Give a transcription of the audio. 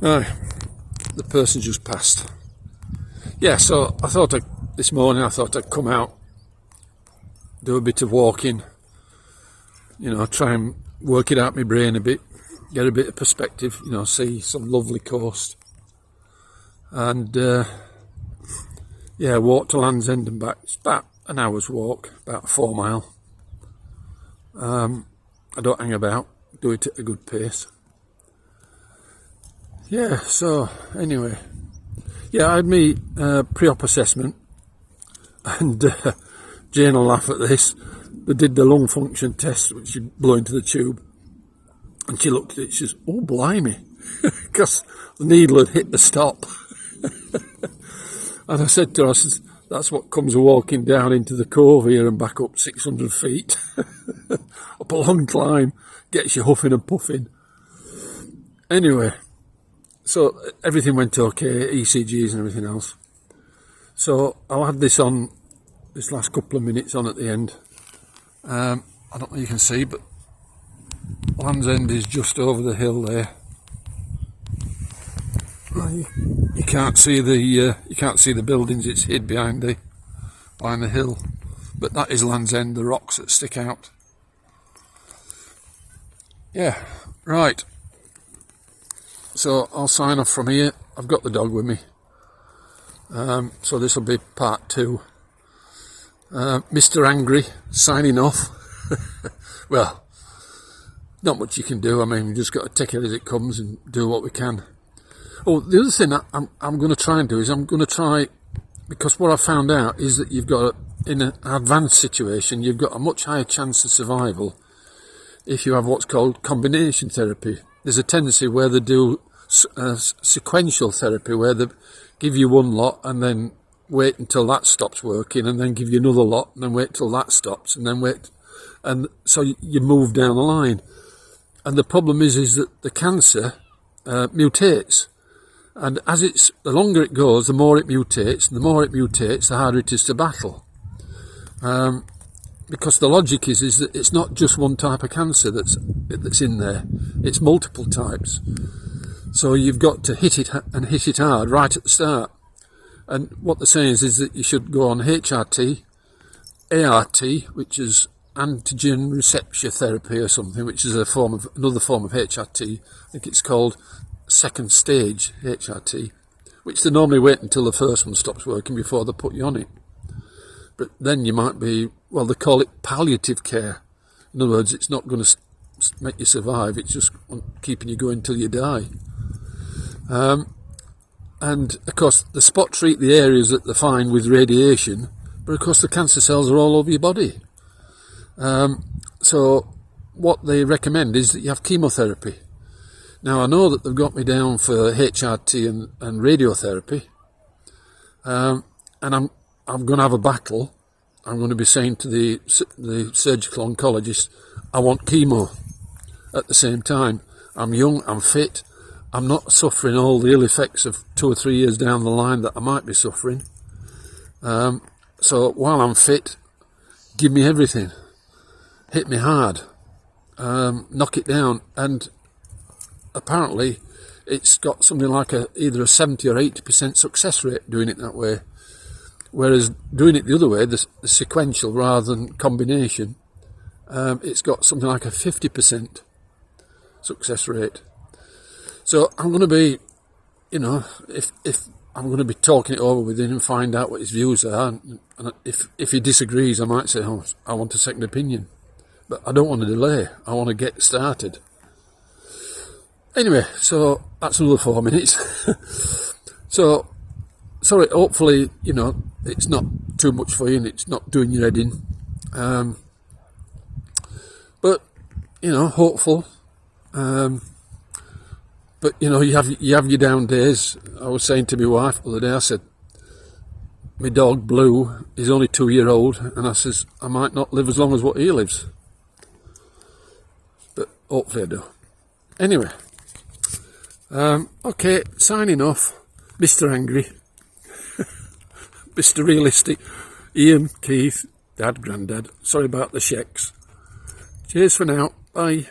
Right, the person just passed. Yeah, so I thought this morning I'd come out, do a bit of walking, try and work it out my brain a bit, get a bit of perspective, see some lovely coast. And walk to Land's End and back. It's about an hour's walk, about 4 mile. I don't hang about, do it at a good pace. Yeah, so anyway, I had me pre-op assessment, and Jane will laugh at this. They did the lung function test, which you blow into the tube, and she looked at it, she says, "Oh, blimey," because the needle had hit the stop. And I said to her, "That's what comes of walking down into the cove here and back up 600 feet. Up a long climb, gets you huffing and puffing." Anyway, so everything went okay, ECGs and everything else. So I'll add this on, this last couple of minutes on at the end. I don't know if you can see, but Land's End is just over the hill there. You can't see the buildings; it's hid behind the hill. But that is Land's End, the rocks that stick out. Yeah, right. So I'll sign off from here. I've got the dog with me. So this will be part 2. Mr. Angry signing off. Well, not much you can do. I mean, we just got to take it as it comes and do what we can. Oh, the other thing I'm going to try and do is because what I found out is that you've got, in an advanced situation, you've got a much higher chance of survival if you have what's called combination therapy. There's a tendency where they do sequential therapy, where they give you one lot and then wait until that stops working, and then give you another lot and then wait till that stops, and then wait, and so you move down the line. And the problem is that the cancer mutates, and the longer it goes, the more it mutates, and the more it mutates, the harder it is to battle. Because the logic is that it's not just one type of cancer that's in there; it's multiple types. So you've got to hit it hard right at the start. And what they're saying is that you should go on HRT, ART, which is antigen receptor therapy or something, which is another form of HRT. I think it's called second stage HRT, which they normally wait until the first one stops working before they put you on it. But then you might be, well, they call it palliative care. In other words, it's not going to make you survive, it's just keeping you going till you die. And of course, they spot treat the areas that they find with radiation, but of course the cancer cells are all over your body. So what they recommend is that you have chemotherapy. Now, I know that they've got me down for HRT and radiotherapy, and I'm going to have a battle. I'm going to be saying to the surgical oncologist, I want chemo at the same time. I'm young, I'm fit, I'm not suffering all the ill effects of 2 or 3 years down the line that I might be suffering. So while I'm fit, give me everything. Hit me hard. Knock it down. And apparently it's got something like either a 70 or 80% success rate doing it that way. Whereas doing it the other way, the sequential rather than combination, it's got something like a 50% success rate. So I'm going to be, if I'm going to be talking it over with him and find out what his views are, and if he disagrees, I might say, "Oh, I want a second opinion," but I don't want to delay. I want to get started. Anyway, so that's another 4 minutes. So, sorry, hopefully, it's not too much for you and it's not doing your head in. But, hopeful. But, you have your down days. I was saying to my wife the other day, I said, my dog, Blue, is only 2-year-old, and I says, I might not live as long as what he lives. But hopefully I do. Anyway, okay, signing off. Mr. Angry, Mr. Realistic, Ian, Keith, Dad, Grandad. Sorry about the sheks. Cheers for now. Bye.